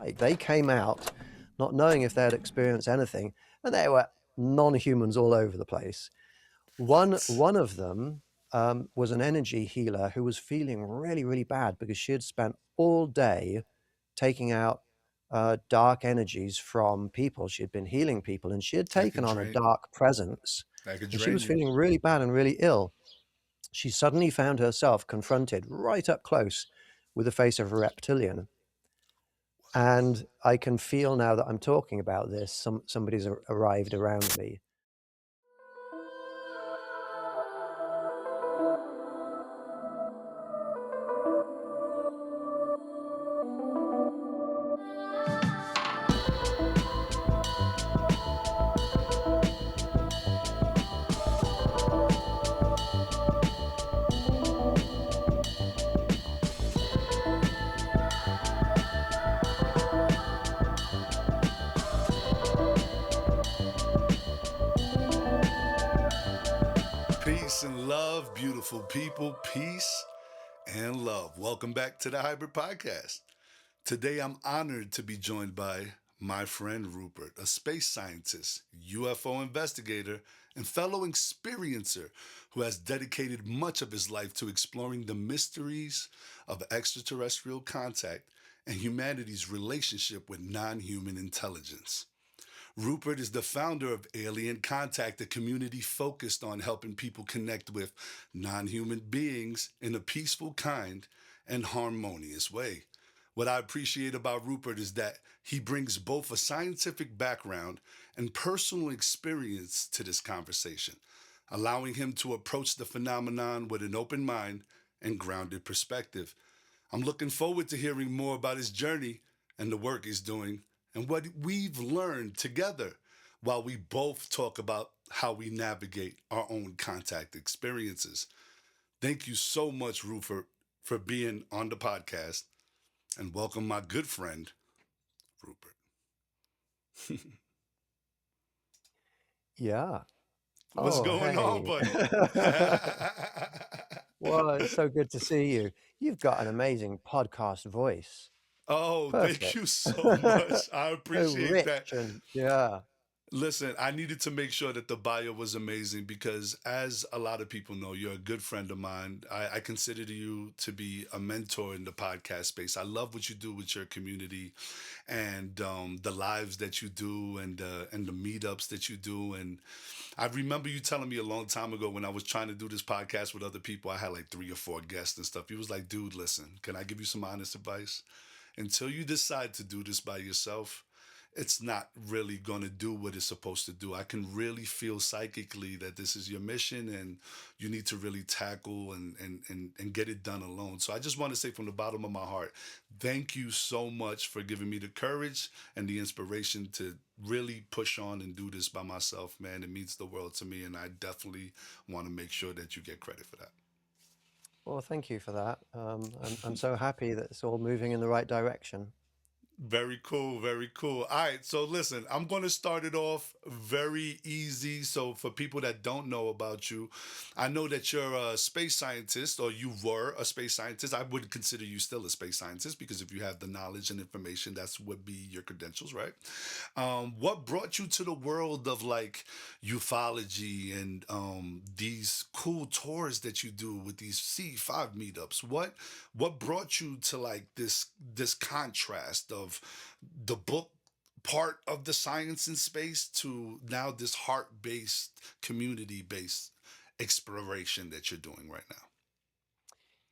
They came out not knowing if they had experienced anything, and they were non-humans all over the place. What? One of them was an energy healer who was feeling really, really bad because she had spent all day taking out dark energies from people. She had been healing people, and she had That could taken on a drain. dark presence, That could and she drain was you. feeling really bad and really ill. She suddenly found herself confronted right up close with the face of a reptilian. And I can feel now that I'm talking about this, somebody's arrived around me. Peace and love, beautiful people. Peace and love. Welcome back to the Hybrid Podcast. Today I'm honored to be joined by my friend Rupert, a space scientist, UFO investigator, and fellow experiencer who has dedicated much of his life to exploring the mysteries of extraterrestrial contact and humanity's relationship with non human intelligence. Rupert is the founder of Alien Contact, a community focused on helping people connect with non human beings in a peaceful, kind, and harmonious way. What I appreciate about Rupert is that he brings both a scientific background and personal experience to this conversation, allowing him to approach the phenomenon with an open mind and grounded perspective. I'm looking forward to hearing more about his journey and the work he's doing and what we've learned together while we both talk about how we navigate our own contact experiences. Thank you so much, Rupert, for being on the podcast, and welcome my good friend, Rupert. Yeah. What's Oh, going on, hey. buddy? Well, it's so good to see you. You've got an amazing podcast voice. Oh, thank Perfect. you so much. I So appreciate that. rich and yeah. Listen, I needed to make sure that the bio was amazing because, as a lot of people know, you're a good friend of mine. I consider you to be a mentor in the podcast space. I love what you do with your community and the lives that you do and the meetups that you do. And I remember you telling me a long time ago when I was trying to do this podcast with other people, I had like 3 or 4 guests and stuff. He was like, dude, listen, can I give you some honest advice? Until you decide to do this by yourself, it's not really going to do what it's supposed to do. I can really feel psychically that this is your mission and you need to really tackle and get it done alone. So I just want to say from the bottom of my heart, thank you so much for giving me the courage and the inspiration to really push on and do this by myself, man. It means the world to me, and I definitely want to make sure that you get credit for that. Well, thank you for that. I'm so happy that it's all moving in the right direction. Very cool, very cool. All right, so listen, I'm going to start it off very easy. So, for people that don't know about you, I know that you're a space scientist, or you were a space scientist. I would consider you still a space scientist because if you have the knowledge and information, that's would be your credentials, right? What brought you to the world of like ufology and these cool tours that you do with these C5 meetups? What brought you to like this contrast of the book part of the science in space to now this heart-based, community-based exploration that you're doing right now?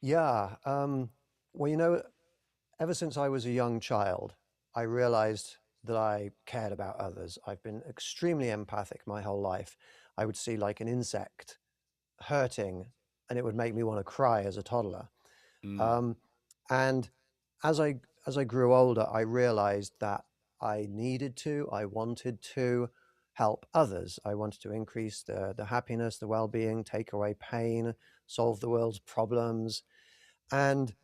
Yeah. Well, ever since I was a young child, I realized that I cared about others. I've been extremely empathic my whole life. I would see like an insect hurting, and it would make me want to cry as a toddler. Mm, Um, and as I grew older, I realized that I wanted to help others. I wanted to increase the happiness, the well-being, take away pain, solve the world's problems. And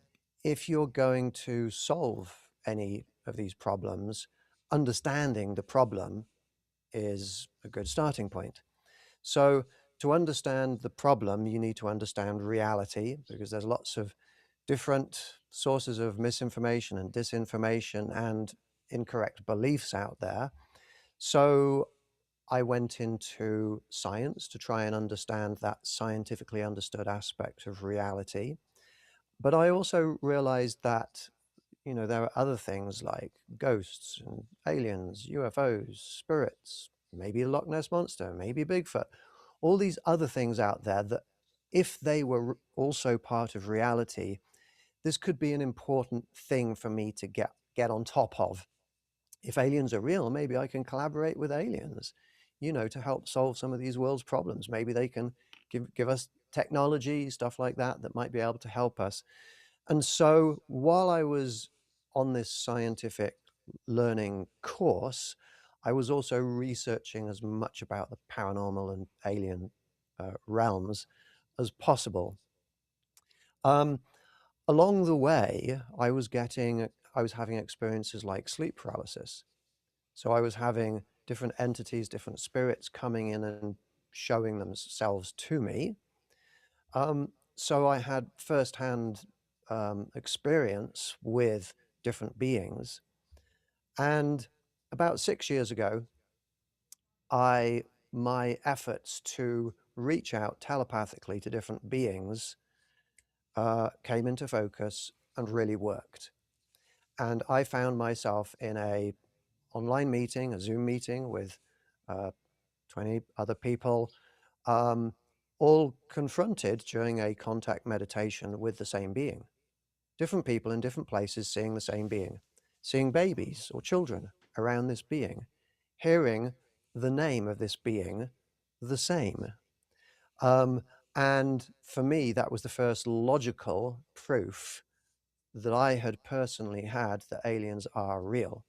if you're going to solve any of these problems, understanding the problem is a good starting point. So, to understand the problem, you need to understand reality because there's lots of different sources of misinformation and disinformation. And incorrect beliefs out there. So I went into science to try and understand that scientifically understood aspect of reality. But I also realized that, there are other things like ghosts and aliens, UFOs, spirits, maybe a Loch Ness Monster, maybe Bigfoot, all these other things out there that if they were also part of reality, this could be an important thing for me to get on top of. If aliens are real, maybe I can collaborate with aliens, to help solve some of these world's problems. Maybe they can give us technology, stuff like that, that might be able to help us. And so while I was on this scientific learning course, I was also researching as much about the paranormal and alien realms as possible. Um, Along the way, I was having experiences like sleep paralysis. So I was having different entities, different spirits coming in and showing themselves to me. So I had firsthand experience with different beings. And about 6 years ago, I my efforts to reach out telepathically to different beings came into focus and really worked. And I found myself in a online meeting, a Zoom meeting with uh, 20 other people, um, all confronted during a contact meditation with the same being. Different people in different places seeing the same being, seeing babies or children around this being, hearing the name of this being the same. Um, and for me, that was the first logical proof that I had personally had that aliens are real.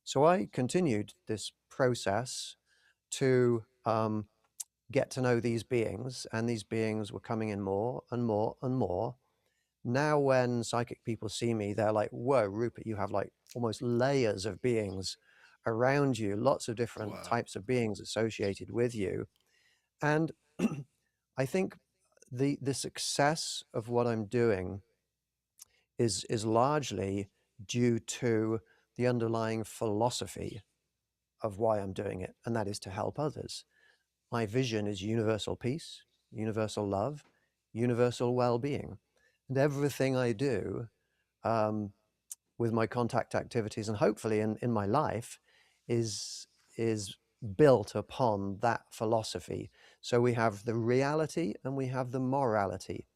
So I continued this process to get to know these beings, and these beings were coming in more and more and more. Now, when psychic people see me, they're like, whoa, Rupert, you have like almost layers of beings around you, lots of different Wow. types of beings associated with you. And I think the success of what I'm doing is largely due to the underlying philosophy of why I'm doing it, and that is to help others. My vision is universal peace, universal love, universal well-being. And everything I do um, with my contact activities and hopefully in my life is is built upon that philosophy. So we have the reality and we have the morality.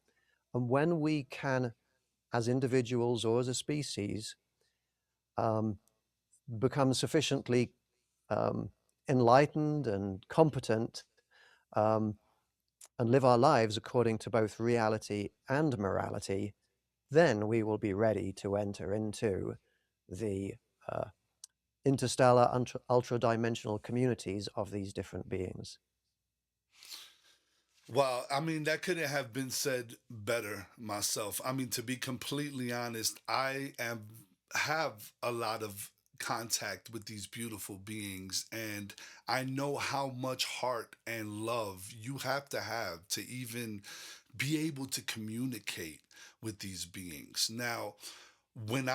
And when we can, as individuals or as a species, um, become sufficiently um, enlightened and competent um, and live our lives according to both reality and morality, then we will be ready to enter into the uh, interstellar, ultra dimensional communities of these different beings. Well, I mean, that couldn't have been said better myself. I mean, to be completely honest, have a lot of contact with these beautiful beings, and I know how much heart and love you have to even be able to communicate with these beings. Now, when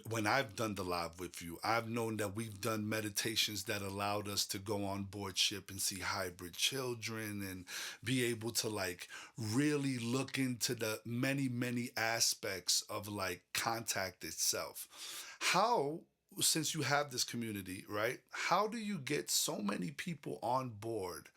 when I've done the live with you, I've known that we've done meditations that allowed us to go on board ship and see hybrid children and be able to like really look into the many, many aspects of like contact itself. How, since you have this community, right? How do you get so many people on board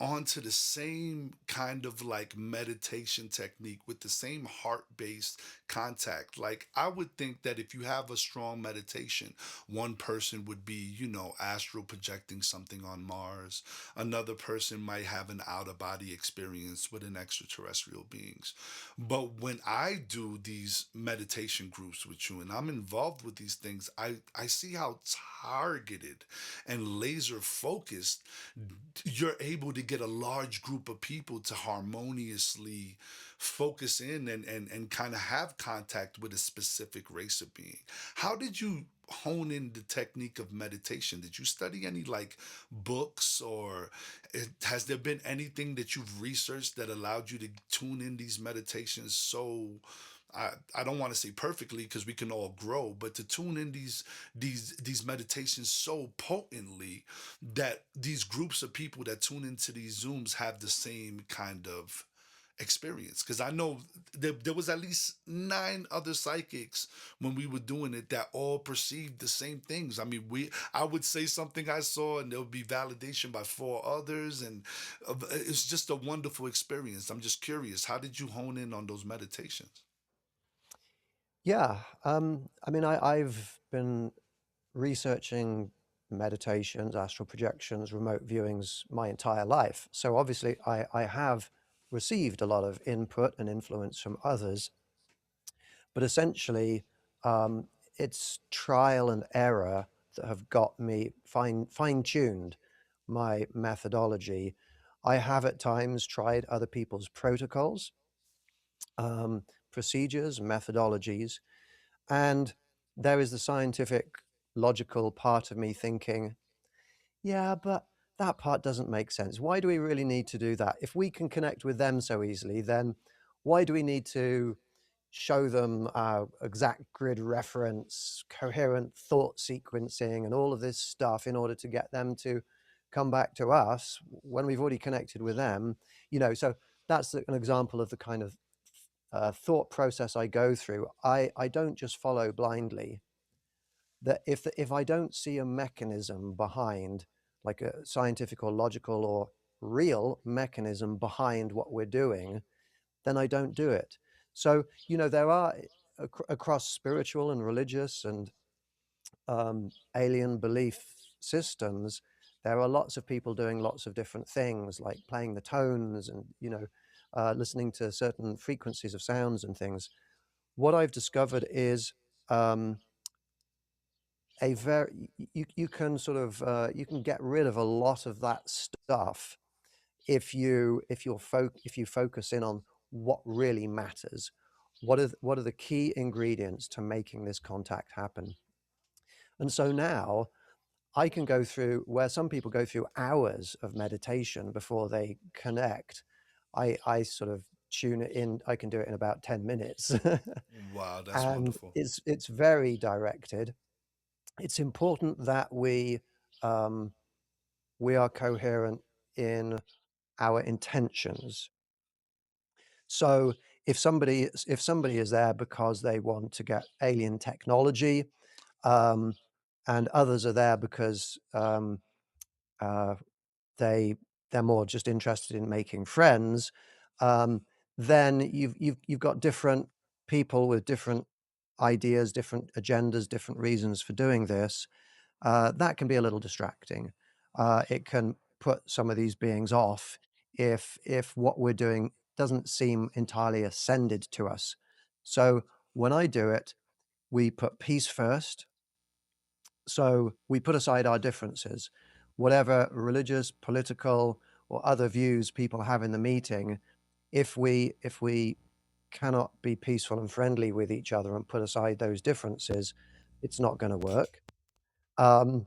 onto the same kind of like meditation technique with the same heart based contact? Like, I would think that if you have a strong meditation, one person would be, astral projecting something on Mars, another person might have an out of body experience with an extraterrestrial beings. But when I do these meditation groups with you and I'm involved with these things, I see how targeted and laser focused you're able to get a large group of people to harmoniously focus in and kind of have contact with a specific race of being. How did you hone in the technique of meditation? Did you study any like books, or has there been anything that you've researched that allowed you to tune in these meditations so I don't want to say perfectly because we can all grow, but to tune in these meditations so potently that these groups of people that tune into these Zooms have the same kind of experience. Because I know there was at least 9 other psychics when we were doing it that all perceived the same things. I mean, we I would say something I saw and there would be validation by 4 others, and it's just a wonderful experience. I'm just curious, how did you hone in on those meditations? Yeah, I mean, I've been researching meditations, astral projections, remote viewings my entire life. So obviously, I have received a lot of input and influence from others, but essentially, um, it's trial and error that have got me fine-tuned my methodology. I have at times tried other people's protocols, um, procedures, methodologies, and there is the scientific, logical part of me thinking, yeah, but that part doesn't make sense. Why do we really need to do that? If we can connect with them so easily, then why do we need to show them our exact grid reference, coherent thought sequencing, and all of this stuff in order to get them to come back to us when we've already connected with them? So that's an example of the kind of thought process I go through. I don't just follow blindly. That if I don't see a mechanism behind, like a scientific or logical or real mechanism behind what we're doing, then I don't do it. So, there are across spiritual and religious and alien belief systems, there are lots of people doing lots of different things, like playing the tones and, listening to certain frequencies of sounds and things. What I've discovered is um, a very you can sort of you can get rid of a lot of that stuff if you focus in on what really matters. What are the key ingredients to making this contact happen? And so now I can go through where some people go through hours of meditation before they connect. I sort of tune it in. I can do it in about 10 minutes. Wow, that's And wonderful. it's very directed. It's important that um, we are coherent in our intentions. So if somebody is there because they want to get alien technology, um, and others are there because uh, they they're more just interested in making friends, um, then you've got different people with different ideas, different agendas, different reasons for doing this. That can be a little distracting. It can put some of these beings off if what we're doing doesn't seem entirely ascended to us. So when I do it, we put peace first. So we put aside our differences, whatever religious, political, or other views people have in the meeting. If we cannot be peaceful and friendly with each other and put aside those differences, it's not going to work. Um,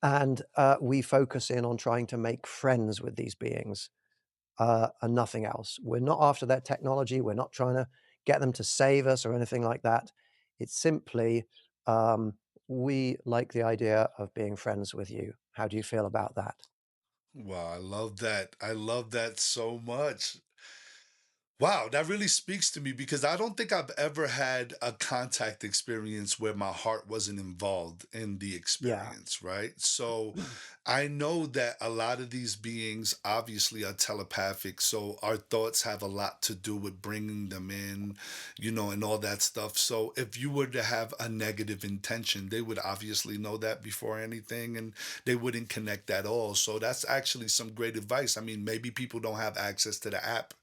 and we focus in on trying to make friends with these beings, and nothing else. We're not after their technology. We're not trying to get them to save us or anything like that. It's simply, um, we like the idea of being friends with you. How do you feel about that? Wow, I love that. I love that so much. Wow, that really speaks to me because I don't think I've ever had a contact experience where my heart wasn't involved in the Yeah. experience, right? So I know that a lot of these beings obviously are telepathic, so our thoughts have a lot to do with bringing them in, and all that stuff. So if you were to have a negative intention, they would obviously know that before anything and they wouldn't connect at all. So that's actually some great advice. I mean, maybe people don't have access to the app,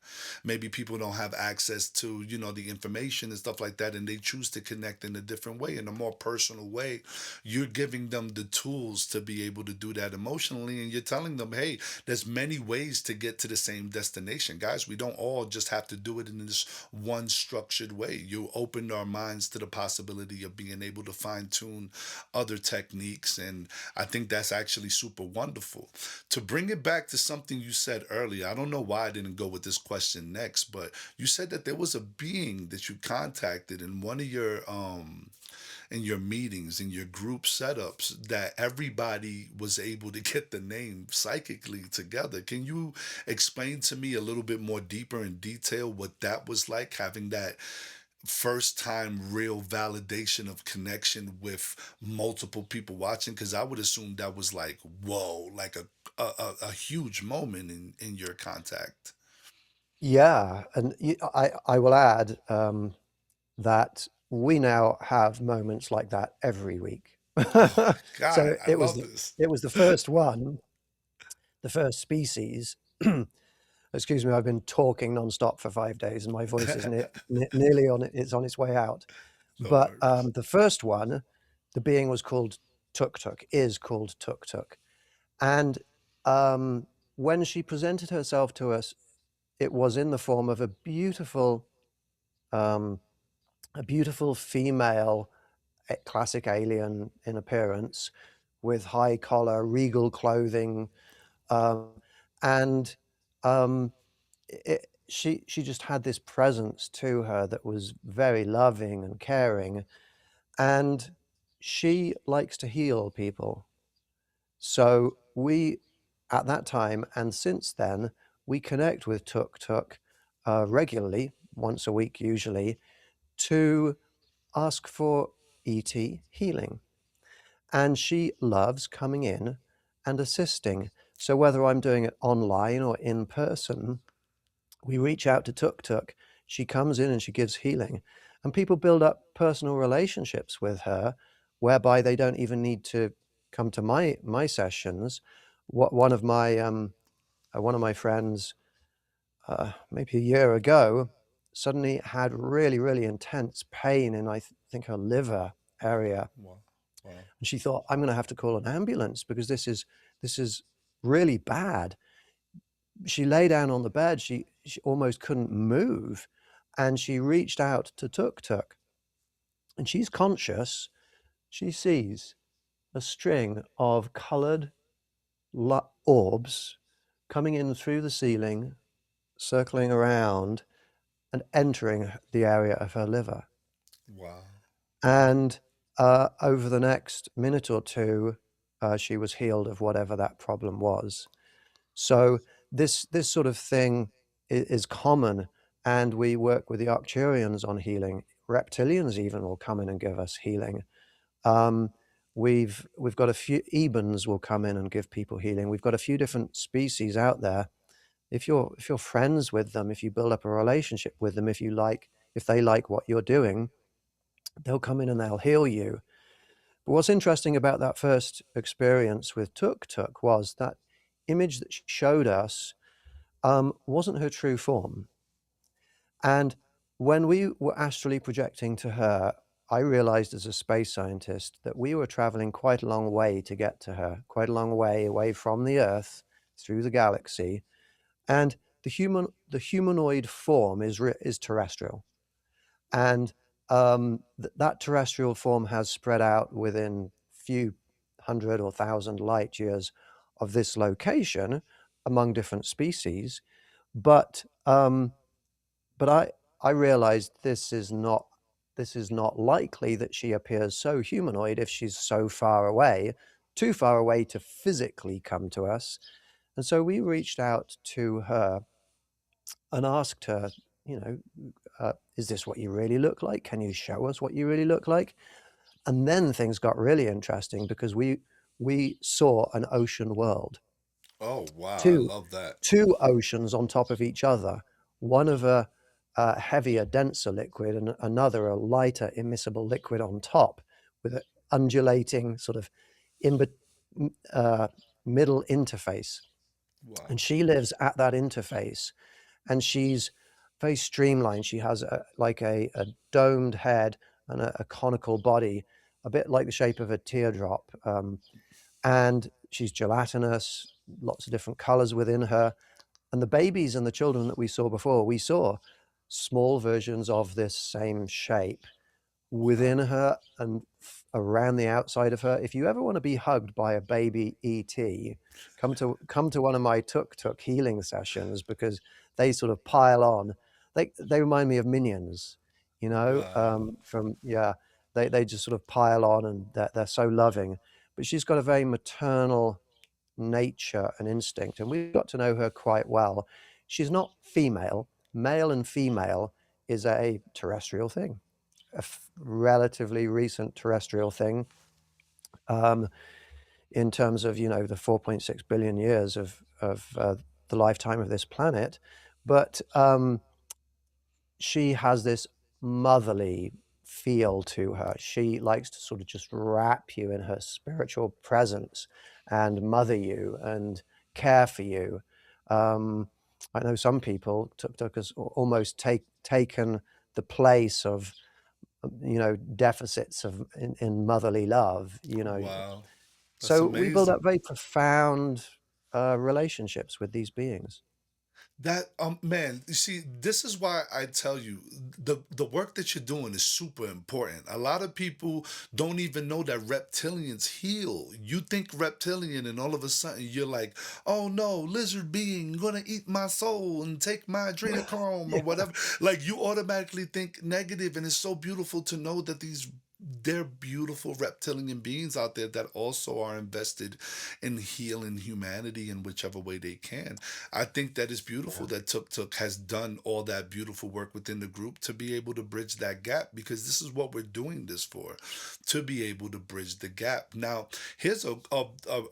maybe people don't have access to the information and stuff like that, and they choose to connect in a different way, in a more personal way. You're giving them the tools to be able to do that emotionally, and you're telling them, hey, there's many ways to get to the same destination, guys. We don't all just have to do it in this one structured way. You open our minds to the possibility of being able to fine tune other techniques, and I think that's actually super wonderful. To bring it back to something you said earlier, I don't know why I didn't go with this question next, but you said that there was a being that you contacted in one of your in your meetings, in your group setups, that everybody was able to get the name psychically together. Can you explain to me a little bit more deeper in detail what that was like, having that first time real validation of connection with multiple people watching? Because I would assume that was like, whoa, like a huge moment in your contact. Yeah, and I will add that we now have moments like that every week. Oh my So God, I love this. it was the first one, the first species. Excuse me, I've been talking nonstop for 5 days, and my voice is nearly on it's on its way out. No But worries. the first one, the being was called Tuk Tuk, is called Tuk Tuk, and when she presented herself to us, it was in the form of um, a beautiful female, classic alien in appearance, with high collar, regal clothing, um, and um, she just had this presence to her that was very loving and caring, and she likes to heal people. So we, at that time and since then, we connect with Tuk Tuk regularly, once a week usually, to ask for ET healing. And she loves coming in and assisting. So whether I'm doing it online or in person, we reach out to Tuk Tuk. She comes in and she gives healing. And people build up personal relationships with her, whereby they don't even need to come to my sessions. What one of my friends, maybe a year ago, suddenly had really intense pain in think her liver area, Wow. Wow. and she thought, I'm going to have to call an ambulance because this is really bad. She lay down on the bed. She almost couldn't move, and she reached out to Tuk Tuk, and she's conscious. She sees a string of colored orbs coming in through the ceiling, circling around, and entering the area of her liver. Wow. And over the next minute or two, she was healed of whatever that problem was. So this sort of thing is common, and we work with the Arcturians on healing. Reptilians even will come in and give us healing. Um, we've got a few Ebens will come in and give people healing. We've got a few different species out there. If you're friends with them, if you build up a relationship with them, if they like what you're doing, they'll come in and they'll heal you. But what's interesting about that first experience with Tuk Tuk was that image that she showed us wasn't her true form. And when we were astrally projecting to her, I realized as a space scientist that we were traveling quite a long way to get to her, quite a long way away from the Earth through the galaxy. And the humanoid form is terrestrial. And that terrestrial form has spread out within few hundred or thousand light years of this location among different species. But but I realized this is not likely that she appears so humanoid if she's so far away, too far away to physically come to us. And so we reached out to her and asked her, you know, is this what you really look like? Can you show us what you really look like? And then things got really interesting because we saw an ocean world, Oh wow, I two love that. two oceans on top of each other, one of a heavier, denser liquid, and another a lighter, immiscible liquid on top, with an undulating sort of in uh, middle interface. Wow. And she lives at that interface, and she's very streamlined. She has a domed head and a conical body, a bit like the shape of a teardrop. And she's gelatinous, lots of different colors within her. And the babies and the children that we saw before, we saw small versions of this same shape Wow. within her and around the outside of her. If you ever want to be hugged by a baby ET, come to one of my Tuk Tuk healing sessions, because they sort of pile on. they remind me of minions, Wow. from yeah. They just sort of pile on, and they're so loving. But she's got a very maternal nature and instinct, and we got to know her quite well. She's not female. Male and female is a terrestrial thing, relatively recent terrestrial thing. Um, in terms of the 4.6 billion years of the lifetime of this planet, but she has this motherly feel to her. She likes to sort of just wrap you in her spiritual presence and mother you and care for you. Um, I know some people took us almost taken the place of deficits in motherly love. Wow. That's So we build up amazing. very profound relationships with these beings. That man, you see, this is why I tell you the work that you're doing is super important. A lot of people don't even know that reptilians heal. You think reptilian, and all of a sudden you're like, oh no, lizard being gonna eat my soul and take my adrenochrome or Yeah. whatever. Like you automatically think negative, and it's so beautiful to know that they're beautiful reptilian beings out there that also are invested in healing humanity in whichever way they can. I think that is beautiful Yeah. that Tuk has done all that beautiful work within the group to be able to bridge that gap, because this is what we're doing this for, to be able to bridge the gap. Now, here's a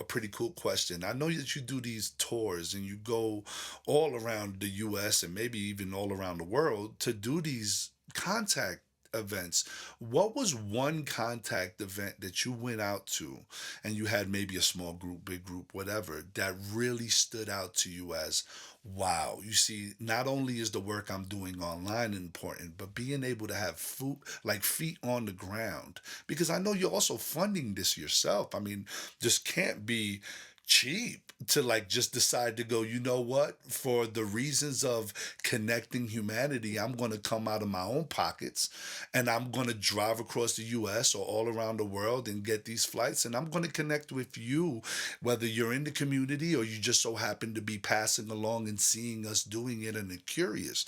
pretty cool question. I know that you do these tours and you go all around the US and maybe even all around the world to do these contact events. What was one contact event that you went out to and you had maybe a small group, big group, whatever, that really stood out to you as, wow, you see, not only is the work I'm doing online important, but being able to have food, like feet on the ground, because I know you're also funding this yourself. I mean, this can't be cheap to like just decide to go, you know what, for the reasons of connecting humanity, I'm going to come out of my own pockets and I'm going to drive across the US or all around the world and get these flights, and I'm going to connect with you, whether you're in the community or you just so happen to be passing along and seeing us doing it and are curious,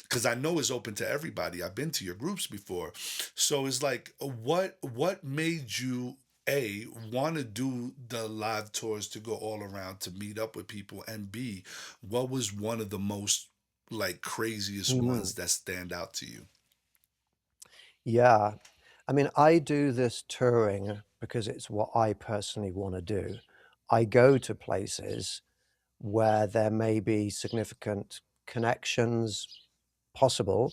because I know it's open to everybody. I've been to your groups before. So it's like, what made you a want to do the live tours to go all around to meet up with people, and B, what was one of the most like craziest Mhm. ones that stand out to you? Yeah. I mean, I do this touring because it's what I personally want to do. I go to places where there may be significant connections possible,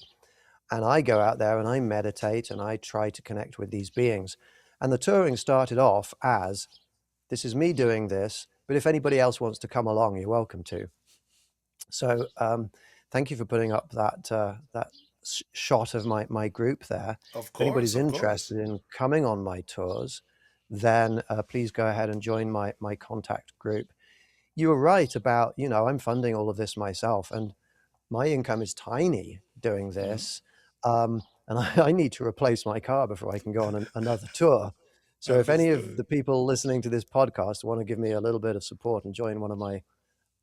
and I go out there and I meditate and I try to connect with these beings. And the touring started off as, this is me doing this, but if anybody else wants to come along, you're welcome to. So thank you for putting up that shot of my group there. Of If anybody's course, of course. interested in coming on my tours, then please go ahead and join my contact group. You were right about, I'm funding all of this myself, and my income is tiny doing Mhm. this. And I need to replace my car before I can go on another tour. So if any of Understood. the people listening to this podcast want to give me a little bit of support and join one of my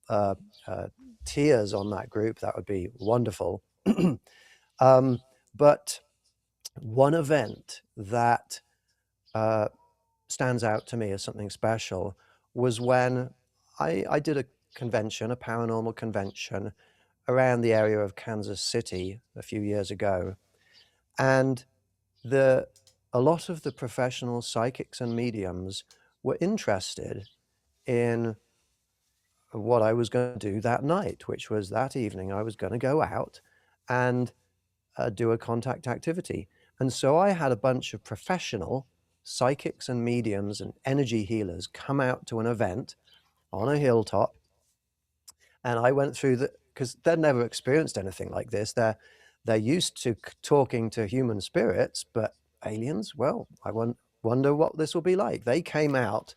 uh, uh, tiers on that group, that would be wonderful. um, but one event that uh, stands out to me as something special was when I did a convention, a paranormal convention, around the area of Kansas City a few years ago. And the a lot of the professional psychics and mediums were interested in what I was going to do that night, which was that evening I was going to go out and do a contact activity. And so I had a bunch of professional psychics and mediums and energy healers come out to an event on a hilltop, and I went through because they'd never experienced anything like this. They're used to talking to human spirits, but aliens, well, wonder what this will be like. They came out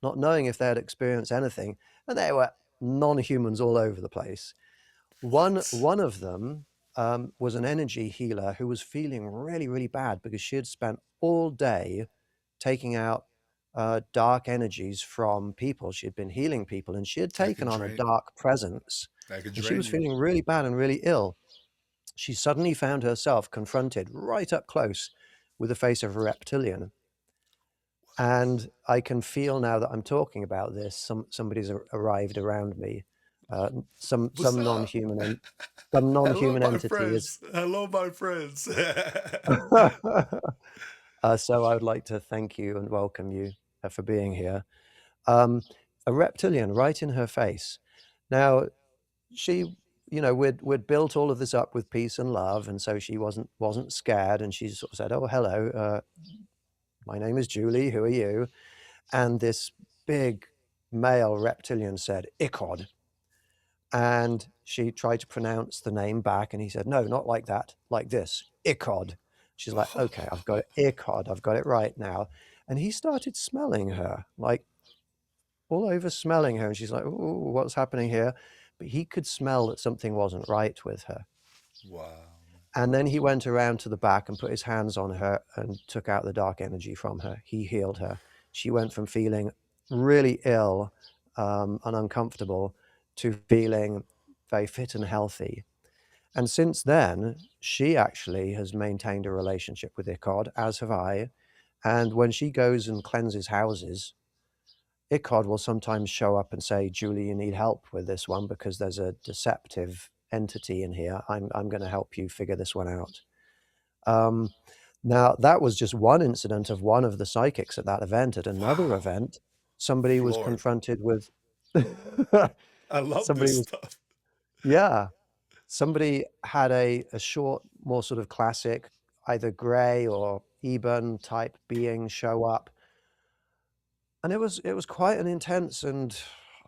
not knowing if they had experienced anything, and they were non-humans all over the place. One What? one of them was an energy healer who was feeling really, really bad because she had spent all day taking out dark energies from people. She had been healing people, and she had That could taken on a drain. dark presence, That could and she drain was you. feeling really bad and really ill. she suddenly found herself confronted right up close with the face of a reptilian. And I can feel now that I'm talking about this, somebody's arrived around me. What's Some up? some Hello, non-human my entity is. friends. Hello, my friends. So I would like to thank you and welcome you for being here. Um, a reptilian right in her face. Now she, we'd built all of this up with peace and love, and so she wasn't scared, and she sort of said, "Oh, hello, my name is Julie. Who are you?" And this big male reptilian said, "Icod." And she tried to pronounce the name back, and he said, "No, not like that, like this, Icod." She's like, "Okay, I've got it, Icod, I've got it right now." And he started smelling her, like all over smelling her, and she's like, "Ooh, what's happening here?" But he could smell that something wasn't right with her. Wow. And then he went around to the back and put his hands on her and took out the dark energy from her. He healed her. She went from feeling really ill and uncomfortable to feeling very fit and healthy. And since then, she actually has maintained a relationship with Icod, as have I. And when she goes and cleanses houses, Icod will sometimes show up and say, "Julie, you need help with this one because there's a deceptive entity in here. I'm going to help you figure this one out." Um, Now, that was just one incident of one of the psychics at that event. At another Wow. event, somebody was Floored. confronted with I love somebody this was, stuff. yeah, somebody had a short, more sort of classic, either gray or ebon type being show up. And it was quite an intense and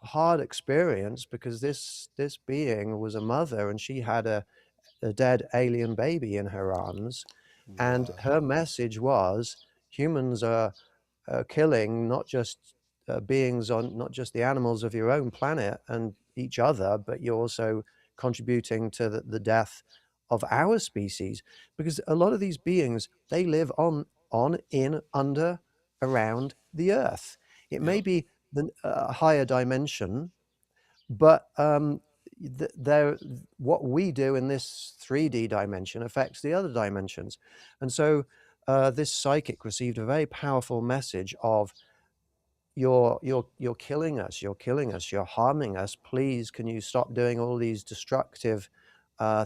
hard experience because this being was a mother and she had a dead alien baby in her arms. And Wow. her message was humans are killing not just beings on not just the animals of your own planet and each other, but you're also contributing to the death of our species because a lot of these beings they live on in under around the earth. It may Yep. be a higher dimension, but they're what we do in this 3D dimension affects the other dimensions. And so this psychic received a very powerful message of you're killing us, you're killing us, you're harming us. Please, can you stop doing all these destructive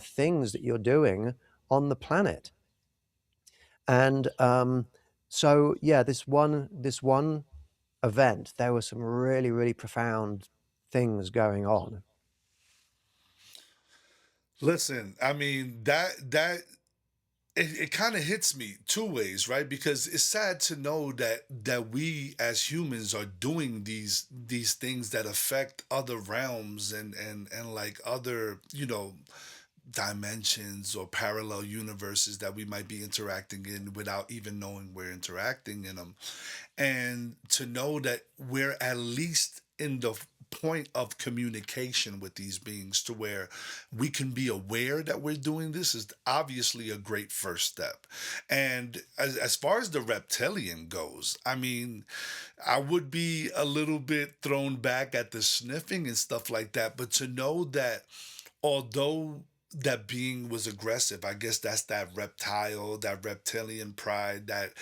things that you're doing on the planet? And so yeah, this one event, there were some really, really profound things going on. Listen, I mean that it kind of hits me two ways, right? Because it's sad to know that we as humans are doing these things that affect other realms and like other, dimensions or parallel universes that we might be interacting in without even knowing we're interacting in them. And to know that we're at least in the point of communication with these beings to where we can be aware that we're doing this is obviously a great first step. And as far as the reptilian goes, I mean, I would be a little bit thrown back at the sniffing and stuff like that, but to know that although that being was aggressive, I guess that's that reptile, that reptilian pride, that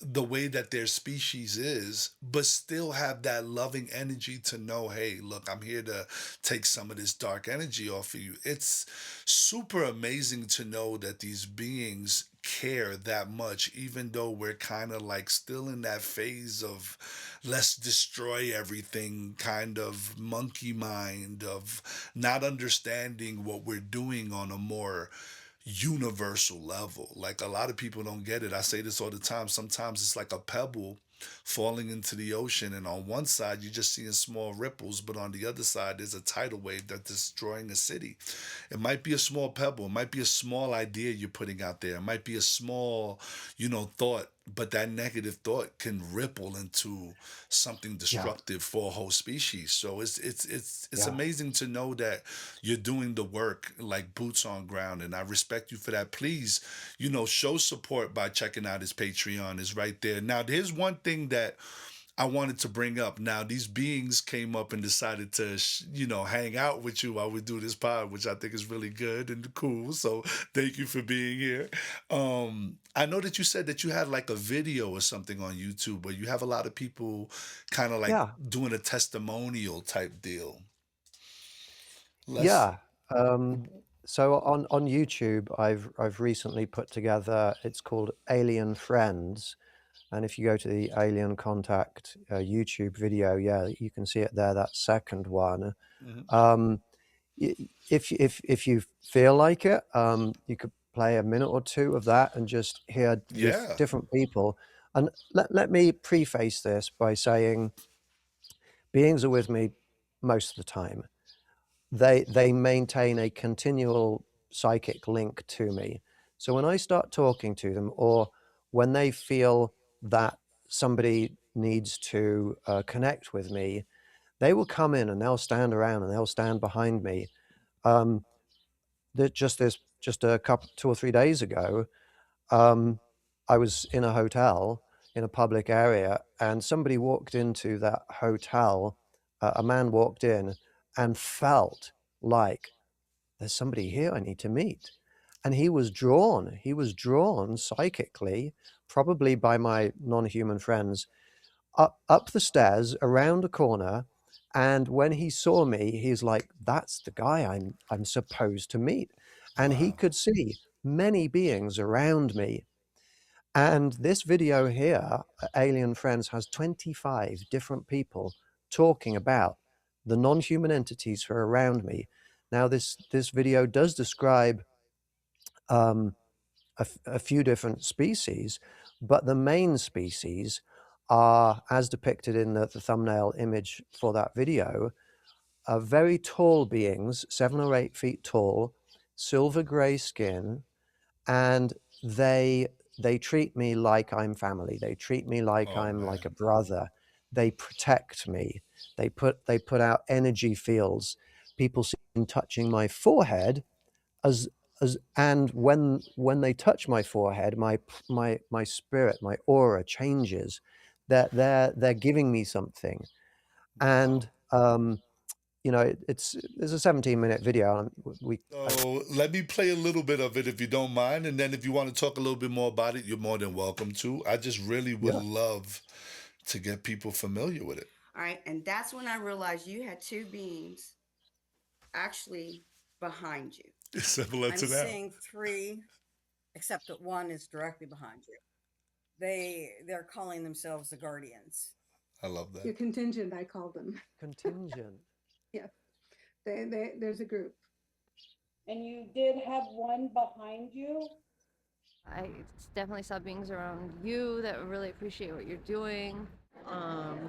the way that their species is, but still have that loving energy to know, hey, look, I'm here to take some of this dark energy off of you. It's super amazing to know that these beings care that much, even though we're kind of like still in that phase of let's destroy everything kind of monkey mind of not understanding what we're doing on a more universal level. Like a lot of people don't get it. I say this all the time. Sometimes it's like a pebble falling into the ocean, and on one side you're just seeing small ripples, but on the other side there's a tidal wave that's destroying a city. It might be a small pebble, it might be a small idea you're putting out there, it might be a small, thought, but that negative thought can ripple into something Yeah, destructive for a whole species. So it's yeah. amazing to know that you're doing the work like boots on ground, and I respect you for that. Please, show support by checking out his Patreon. Is right there. Now, there's one thing that I wanted to bring up. Now, these beings came up and decided to, hang out with you while we do this pod, which I think is really good and cool. So, thank you for being here. I know that you said that you had like a video or something on YouTube where you have a lot of people kind of like Yeah, doing a testimonial type deal. Let's. yeah. So on YouTube, I've recently put together. It's called Alien Friends, and if you go to the Alien Contact YouTube video, yeah, you can see it there. That second one. Mhm. Um, if you feel like it, you could play a minute or two of that and just hear these Yeah. different people. And let me preface this by saying beings are with me most of the time. They maintain a continual psychic link to me. So when I start talking to them, or when they feel that somebody needs to connect with me, they will come in and they'll stand around and they'll stand behind me. Um, just a couple 2 or 3 days ago, um, I was in a hotel in a public area, and somebody walked into that hotel. A man walked in and felt like there's somebody here I need to meet. And he was drawn psychically, probably by my non-human friends, up the stairs, around a corner. And when he saw me, he's like, that's the guy I'm supposed to meet. And he Wow. could see many beings around me. And this video here, Alien Friends, has 25 different people talking about the non-human entities who are around me. Now, this video does describe um, a few different species, but the main species are, as depicted in the thumbnail image for that video, are very tall beings, 7 or 8 feet tall, silver gray skin, and they they treat me like I'm family. They treat me like Oh I'm like a man. brother. They protect me. They put out energy fields. People see them touching my forehead as and when they touch my forehead, my spirit, my aura changes. They're giving me something. Wow. And it's a 17-minute video, and we So let me play a little bit of it if you don't mind. And then if you want to talk a little bit more about it, you're more than welcome to. I just really would yeah. love to get people familiar with it. All right. And that's when I realized you had two beings actually behind you. Similar I'm to that. seeing three, except that one is directly behind you. They're calling themselves the Guardians. I love that. Your contingent, I call them. Contingent. Yeah, there's a group. And you did have one behind you? I definitely saw beings around you that really appreciate what you're doing.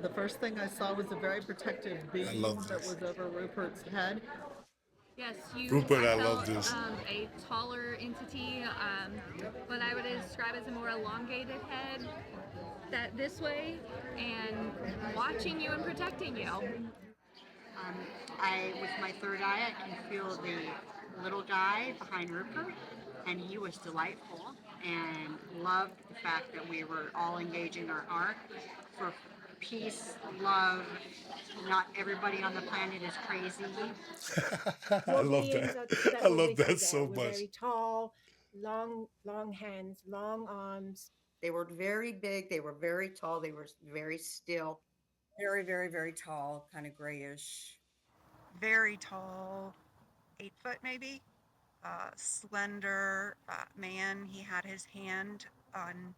The first thing I saw was a very protective being love that this. was over Rupert's head. Yes, Rupert, I I love felt this. a taller entity, what I would describe as a more elongated head, that this way, and watching you and protecting you. With my third eye, I can feel the little guy behind Rupert, and he was delightful and loved the fact that we were all engaging our art for peace, love. Not everybody on the planet is crazy. I love that. I love that so Were much. very tall, long hands, long arms. They were very big. They were very tall. They were very still. Very, very, very tall, kind of grayish. Very tall, 8 foot maybe, slender man. He had his hand on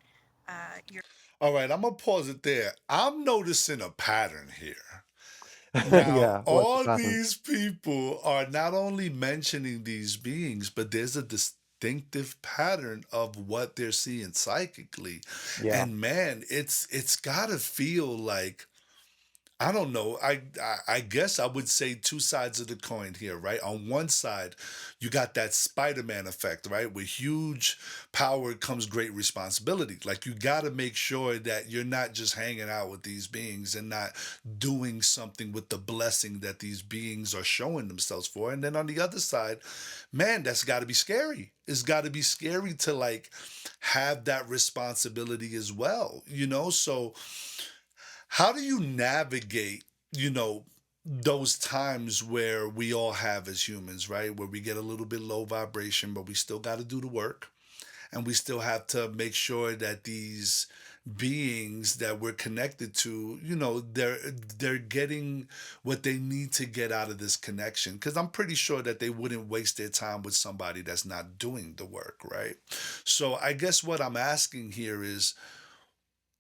your. All right, I'm gonna pause it there. I'm noticing a pattern here. Now, Yeah, what's the all pattern? these people are not only mentioning these beings, but there's a distinctive pattern of what they're seeing psychically. Yeah. And man, it's gotta feel like I don't know. I guess I would say two sides of the coin here, right? On one side, you got that Spider-Man effect, right? With huge power comes great responsibility. Like you got to make sure that you're not just hanging out with these beings and not doing something with the blessing that these beings are showing themselves for. And then on the other side, man, that's got to be scary. It's got to be scary to like have that responsibility as well, you know? So How do you navigate, you know, those times where we all have as humans, right? Where we get a little bit low vibration, but we still got to do the work, and we still have to make sure that these beings that we're connected to, they're getting what they need to get out of this connection, because I'm pretty sure that they wouldn't waste their time with somebody that's not doing the work, right? So I guess what I'm asking here is,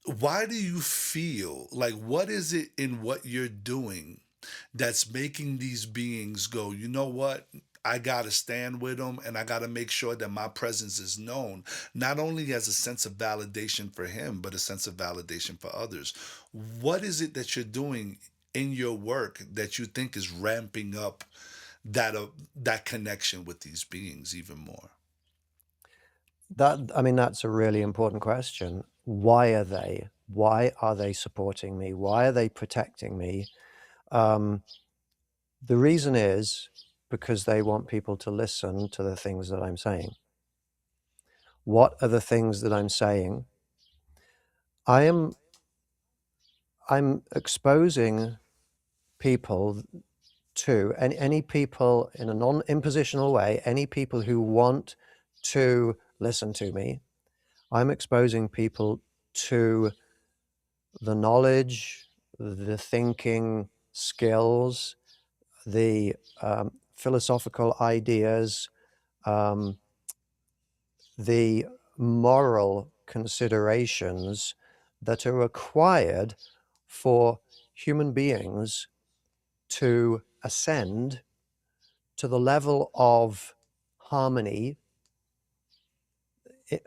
why do you feel like, what is it in what you're doing that's making these beings go, you know what? I got to stand with them, and I got to make sure that my presence is known, not only as a sense of validation for him, but a sense of validation for others. What is it that you're doing in your work that you think is ramping up that connection with these beings even more? I mean, that's a really important question. Why are they? Why are they supporting me? Why are they protecting me? Um, the reason is because they want people to listen to the things that I'm saying. What are the things that I'm saying? I am I'm exposing people to any people in a non-impositional way, any people who want to listen to me. I'm exposing people to the knowledge, the thinking skills, the philosophical ideas, um, the moral considerations that are required for human beings to ascend to the level of harmony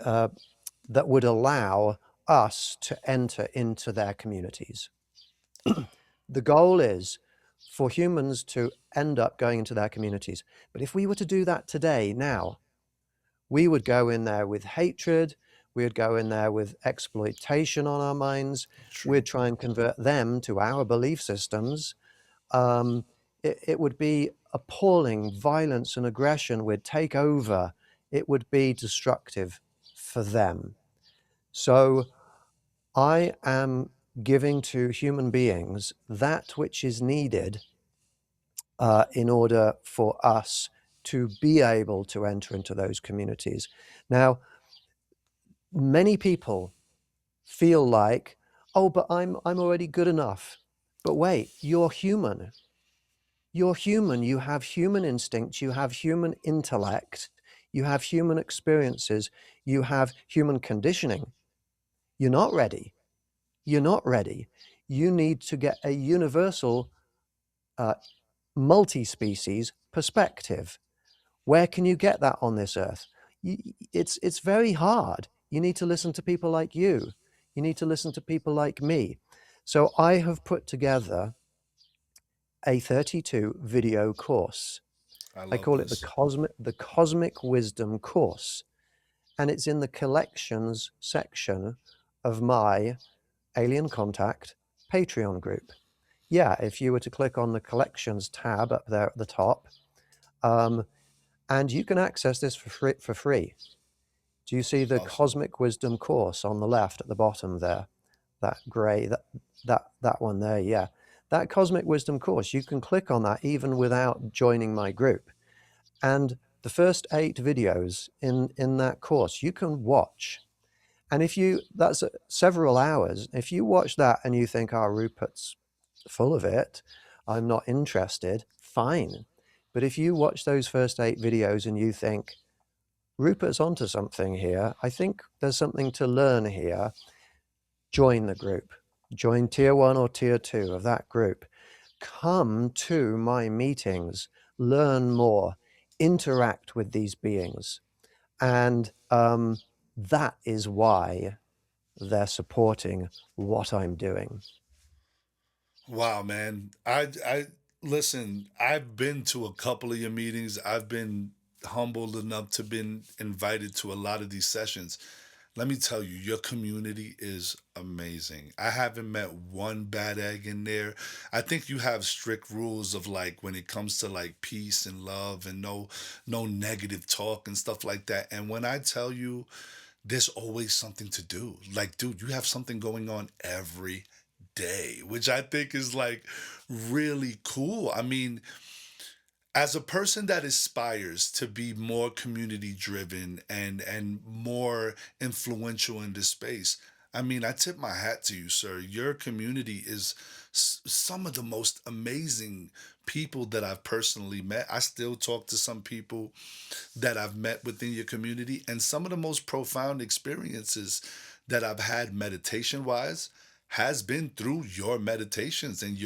uh, that would allow us to enter into their communities. The goal is for humans to end up going into their communities. But if we were to do that today, now, we would go in there with hatred, we would go in there with exploitation on our minds, True. we'd try and convert them to our belief systems. It would be appalling. Violence and aggression would take over. It would be destructive for them. So I am giving to human beings that which is needed in order for us to be able to enter into those communities. Now, many people feel like, oh, but I'm already good enough. But wait, you're human. You're human. You have human instincts. You have human intellect. You have human experiences. You have human conditioning. You're not ready. You're not ready. You need to get a universal, multi-species perspective. Where can you get that on this earth? It's very hard. You need to listen to people like you. You need to listen to people like me. So I have put together a 32 video course. I I love call it this. the Cosmic Wisdom course, and it's in the collections section of my Alien Contact Patreon group. Yeah, if you were to click on the collections tab up there at the top, and you can access this for free. Do you see the Awesome. Cosmic Wisdom course on the left at the bottom there? That gray, that one there, yeah. That Cosmic Wisdom course, you can click on that even without joining my group. And the first 8 videos in that course you can watch. And if you, that's several hours. If you watch that and you think, oh, Rupert's full of it, I'm not interested, fine. But if you watch those first 8 videos and you think, Rupert's onto something here, I think there's something to learn here, join the group. Join tier 1 or tier 2 of that group. Come to my meetings, learn more, interact with these beings. And that is why they're supporting what I'm doing. Wow, man. I listen, I've been to a couple of your meetings. I've been humbled enough to been invited to a lot of these sessions. Let me tell you, your community is amazing. I haven't met one bad egg in there. I think you have strict rules of, like, when it comes to like peace and love, and no negative talk and stuff like that. And when I tell you, there's always something to do. Like, dude, you have something going on every day, which I think is like really cool. I mean, as a person that aspires to be more community driven and more influential in this space, I mean, I tip my hat to you, sir. Your community is some of the most amazing people that I've personally met. I still talk to some people that I've met within your community, and some of the most profound experiences that I've had meditation wise has been through your meditations and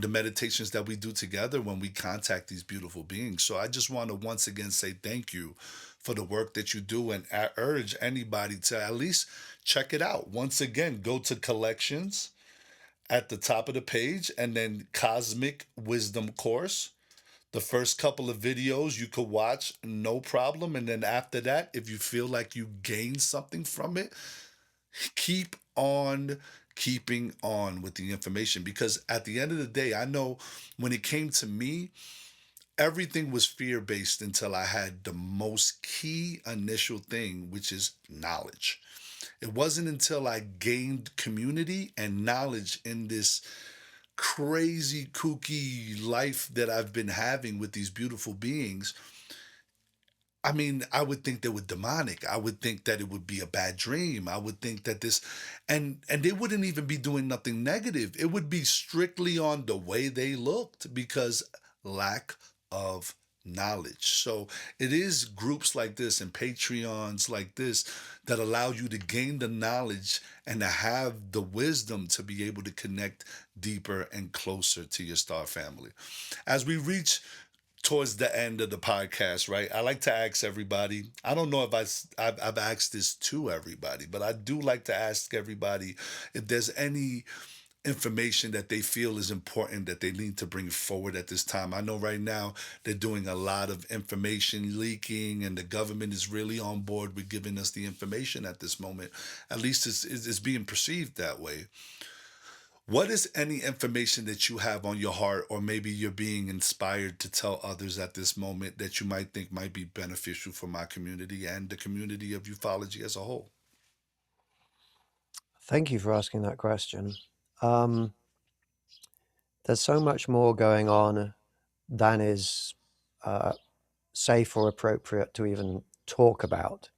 the meditations that we do together when we contact these beautiful beings. So I just want to once again say thank you for the work that you do, and I urge anybody to at least check it out. Once again, go to collections at the top of the page and then Cosmic Wisdom Course. The first couple of videos you could watch, no problem. And then after that, if you feel like you gain something from it, keep on keeping on with the information. Because at the end of the day, I know when it came to me, everything was fear based until I had the most key initial thing, which is knowledge. It wasn't until I gained community and knowledge in this crazy, kooky life that I've been having with these beautiful beings. I mean, I would think they were demonic. I would think that it would be a bad dream. I would think that this, and they wouldn't even be doing nothing negative. It would be strictly on the way they looked because lack of knowledge. So it is groups like this and Patreons like this that allow you to gain the knowledge and to have the wisdom to be able to connect deeper and closer to your star family. As we reach towards the end of the podcast, right? I like to ask everybody. I don't know if I've asked this to everybody, but I do like to ask everybody if there's any information that they feel is important that they need to bring forward at this time. I know right now they're doing a lot of information leaking, and the government is really on board with giving us the information at this moment. At least it's being perceived that way. What is any information that you have on your heart, or maybe you're being inspired to tell others at this moment that you might think might be beneficial for my community and the community of ufology as a whole? Thank you for asking that question. Um, there's so much more going on than is uh, safe or appropriate to even talk about.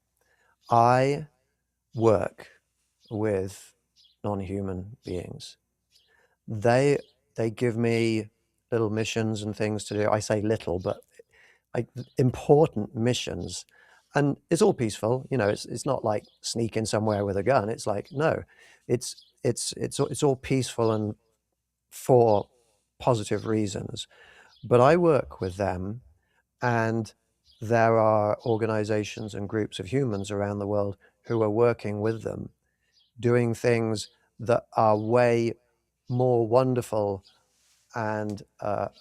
I work with non-human beings. They give me little missions and things to do. I say little, but important missions, and it's all peaceful. You know, it's not like sneak in somewhere with a gun. It's like, no, it's all peaceful and for positive reasons. But I work with them, and there are organizations and groups of humans around the world who are working with them, doing things that are way more wonderful and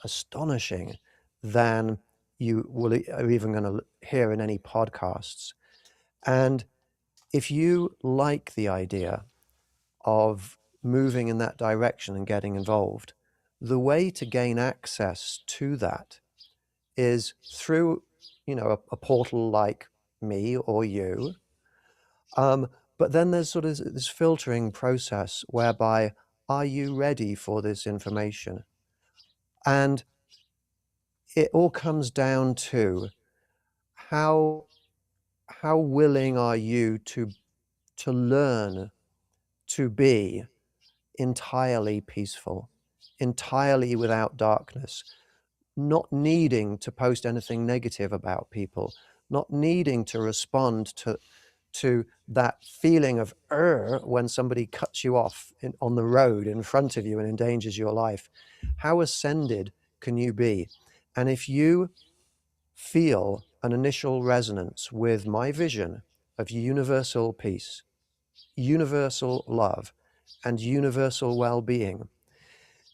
astonishing than you are even going to hear in any podcasts. And if you like the idea of moving in that direction and getting involved, the way to gain access to that is through, a portal like me or you. But then there's sort of this filtering process whereby, are you ready for this information? And it all comes down to how willing are you to learn to be entirely peaceful, entirely without darkness, not needing to post anything negative about people, not needing to respond to that feeling of when somebody cuts you off on the road in front of you and endangers your life. How ascended can you be? And if you feel an initial resonance with my vision of universal peace, universal love, and universal well-being,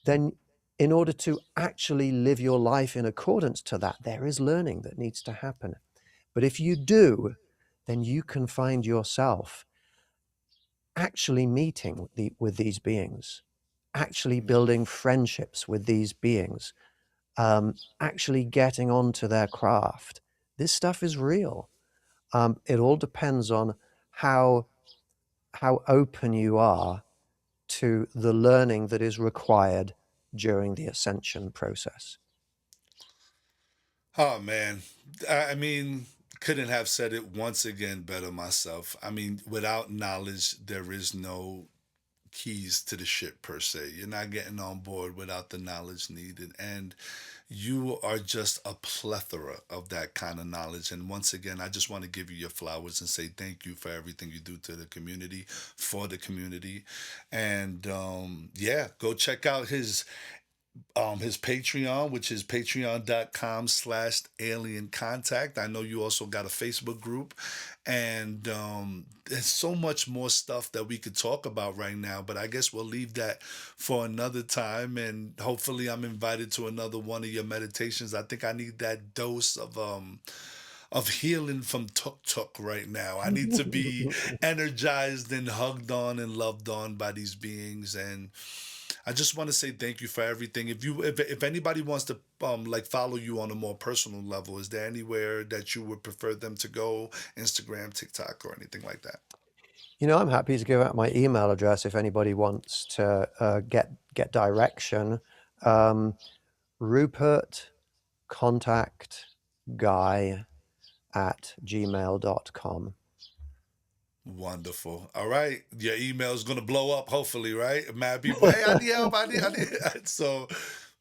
then in order to actually live your life in accordance to that, there is learning that needs to happen. But if you do, then you can find yourself actually meeting with these beings, actually building friendships with these beings, actually getting onto their craft. This stuff is real. It all depends on how open you are to the learning that is required during the ascension process. Oh man, I mean, couldn't have said it once again better myself. I mean, without knowledge, there is no keys to the ship per se. You're not getting on board without the knowledge needed. And you are just a plethora of that kind of knowledge. And once again, I just want to give you your flowers and say thank you for everything you do to the community, for the community. And yeah, go check out his Patreon, which is patreon.com/alien contact. I know you also got a Facebook group, and there's so much more stuff that we could talk about right now, but I guess we'll leave that for another time. And hopefully I'm invited to another one of your meditations. I think I need that dose of healing from tuk tuk right now. I need to be energized and hugged on and loved on by these beings. And I just want to say thank you for everything. If anybody wants to like follow you on a more personal level, is there anywhere that you would prefer them to go? Instagram, TikTok, or anything like that? I'm happy to give out my email address if anybody wants to get direction. Rupert contact guy at gmail.com. Wonderful. All right. Your email is going to blow up, hopefully, right? Mad people, hey, I need help. I need. So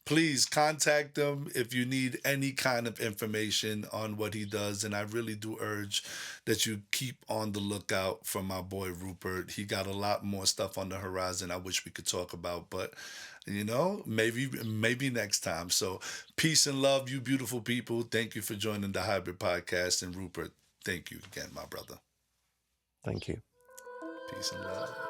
please contact him if you need any kind of information on what he does. And I really do urge that you keep on the lookout for my boy Rupert. He got a lot more stuff on the horizon I wish we could talk about, but maybe next time. So peace and love, you beautiful people. Thank you for joining the Hybrid Podcast. And Rupert, thank you again, my brother. Thank you. Peace and love.